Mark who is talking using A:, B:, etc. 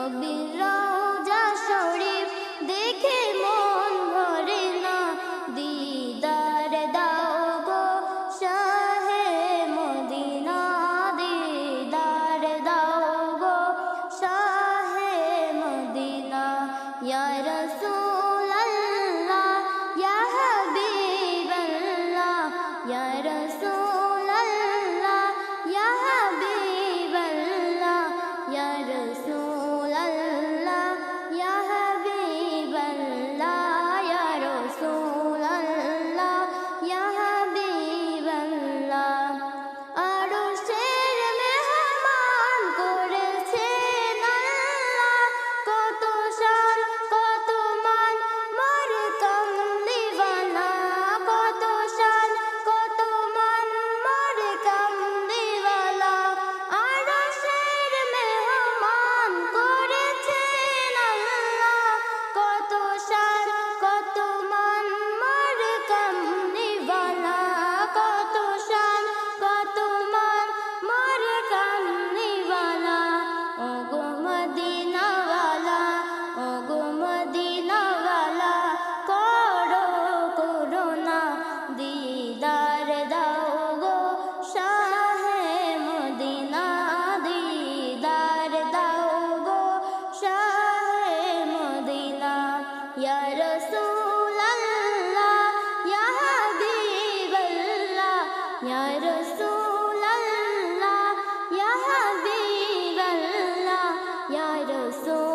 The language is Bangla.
A: নবীর রওজা শরীফ দেখে মন ভরে না, দিদার দাও গো শাহে মদিনা, দিদার দাও গো শাহে মদিনা। ইয়া রাসূলাল্লাহ ইয়া হাবিবাল্লাহ, ইয়া রাসূলাল্লাহ ইয়া হাবিবাল্লাহ, ইয়া রাসূলাল্লাহ ইয়া হাবিবাল্লাহ, ইয়া রাসূলাল্লাহ ইয়া হাবিবাল্লাহ। আরশের মেহমান করেছেন আল্লাহ, কত শান কত মান মোর কামলিওয়ালা, কত শান কত মান মোর কামলিওয়ালা। আরশের মেহমান করেছেন আল্লাহ, কত শান কত মান মোর কামলিওয়ালা, কত শান কত মান মোর কামলিওয়ালা। ওগো মদিনাওয়ালা, ওগো মদিনাওয়ালা, করো করুণা, দিদার দাও গো শাহে মদিনা, দিদার দাও গো শাহে মদিনা। ইয়া রাসূলাল্লাহ ইয়া হাবিবাল্লাহ, ইয়া রাসূলাল্লাহ ইয়া হাবিবাল্লাহ, ইয়া রাসূল